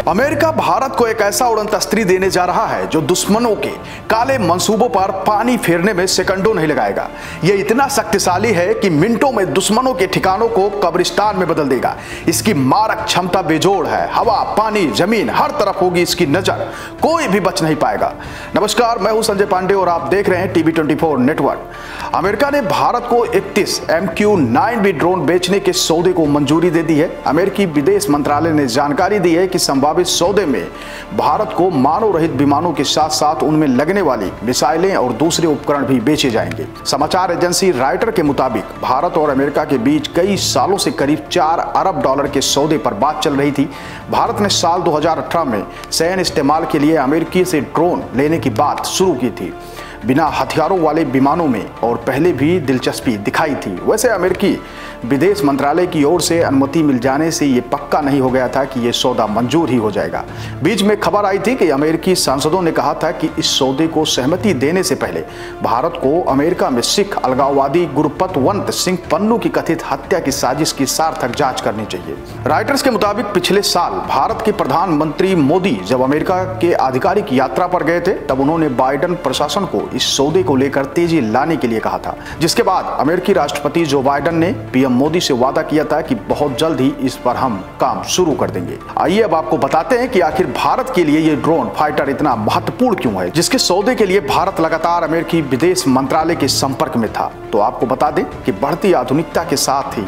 America Bharat को एक ऐसा उड़न तस्त्री देने जा रहा है जो दुश्मनों के काले मंसूबों पर पानी फेरने में सेकंडों नहीं लगाएगा। यह इतना शक्तिशाली है कि मिनटों में दुश्मनों के ठिकानों को कब्रिस्तान में बदल देगा। इसकी मारक क्षमता बेजोड़ है। हवा, पानी, जमीन, हर तरफ होगी इसकी नजर, कोई भी बच नहीं पाएगा। नमस्कार, मैं हूं संजय पांडे और आप देख रहे हैं टीवी 24 नेटवर्क। अमेरिका ने भारत को 31 MQ-9B ड्रोन बेचने के सौदे को मंजूरी दे दी है। अमेरिकी विदेश मंत्रालय ने जानकारी दी है कि संभावित सौदे में भारत को मानव रहित विमानों के साथ साथ उनमें लगने वाली मिसाइलें और दूसरे उपकरण भी बेचे जाएंगे। समाचार एजेंसी राइटर के मुताबिक भारत और अमेरिका के बीच कई सालों से करीब $4 अरब के सौदे पर बात चल रही थी। भारत ने साल 2018 में सैन्य इस्तेमाल के लिए अमेरिकी से ड्रोन लेने की बात शुरू की थी। बिना हथियारों वाले विमानों में और पहले भी दिलचस्पी दिखाई थी। वैसे अमेरिकी विदेश मंत्रालय की ओर से अनुमति मिल जाने से ये पक्का नहीं हो गया था कि ये सौदा मंजूर ही हो जाएगा। बीच में खबर आई थी कि अमेरिकी सांसदों ने कहा था कि इस सौदे को सहमति देने से पहले भारत को अमेरिका में सिख अलगाववादी गुरपतवंत सिंह पन्नू की कथित हत्या की साजिश की सार्थक जांच करनी चाहिए। राइटर्स के मुताबिक पिछले साल भारत के प्रधानमंत्री मोदी जब अमेरिका के आधिकारिक यात्रा पर गए थे तब उन्होंने बाइडेन प्रशासन को इस सौदे को लेकर तेजी लाने के लिए कहा था, जिसके बाद अमेरिकी राष्ट्रपति जो बाइडेन ने पीएम मोदी से वादा किया था कि बहुत जल्द ही इस पर हम काम शुरू कर देंगे। आइए अब आपको बताते हैं कि आखिर भारत के लिए ये ड्रोन फाइटर इतना महत्वपूर्ण क्यों है, जिसके सौदे के लिए भारत लगातार अमेरिकी विदेश मंत्रालय के संपर्क में था। तो आपको बता दें कि बढ़ती आधुनिकता के साथ ही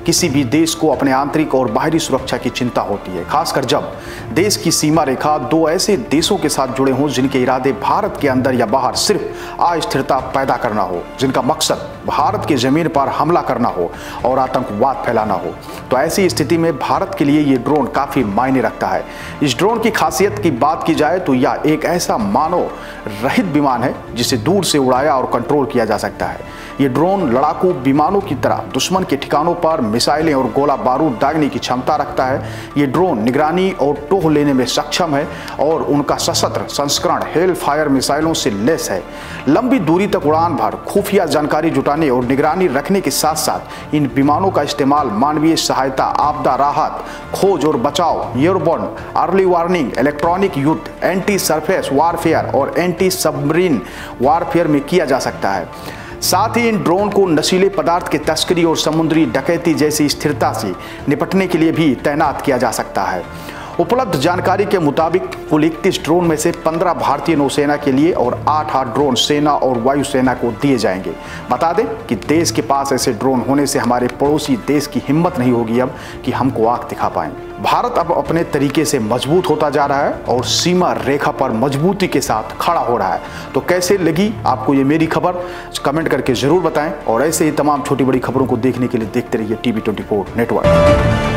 किसी भी देश को अपने आंतरिक और बाहरी सुरक्षा की चिंता होती है, खासकर जब देश की सीमा रेखा दो ऐसे देशों के साथ जुड़े हों जिनके इरादे भारत के अंदर या बाहर सिर्फ अस्थिरता पैदा करना हो, जिनका मकसद भारत की जमीन पर हमला करना हो और आतंकवाद फैलाना हो। तो ऐसी स्थिति में भारत के लिए ये ड्रोन काफी मायने रखता है। इस ड्रोन की खासियत की बात की जाए तो यह एक ऐसा मानव रहित विमान है जिसे दूर से उड़ाया और कंट्रोल किया जा सकता है। ये ड्रोन लड़ाकू विमानों की तरह दुश्मन के ठिकानों पर मिसाइलें और गोला बारूद दागने की क्षमता रखता है। ये ड्रोन निगरानी और टोह लेने में सक्षम है और उनका सशस्त्र संस्करण हेल फायर मिसाइलों से लैस है। लंबी दूरी तक उड़ान भर खुफिया जानकारी जुटाने और निगरानी रखने के साथ साथ इन विमानों का इस्तेमाल मानवीय सहायता, आपदा राहत, खोज और बचाव, एयरबोर्न, अर्ली वार्निंग, इलेक्ट्रॉनिक युद्ध, एंटी सरफेस वारफेयर और एंटी सबमरीन वारफेयर में किया जा सकता है। साथ ही इन ड्रोन को नशीले पदार्थ की तस्करी और समुद्री डकैती जैसी स्थिरता से निपटने के लिए भी तैनात किया जा सकता है। उपलब्ध जानकारी के मुताबिक कुल 31 ड्रोन में से 15 भारतीय नौसेना के लिए और 8 ड्रोन सेना और वायुसेना को दिए जाएंगे। बता दें कि देश के पास ऐसे ड्रोन होने से हमारे पड़ोसी देश की हिम्मत नहीं होगी अब कि हमको आंख दिखा पाएं। भारत अब अपने तरीके से मजबूत होता जा रहा है और सीमा रेखा पर मजबूती के साथ खड़ा हो रहा है। तो कैसे लगी आपको ये मेरी खबर, कमेंट करके जरूर बताएं और ऐसे ही तमाम छोटी बड़ी खबरों को देखने के लिए देखते रहिए टीवी 24 नेटवर्क।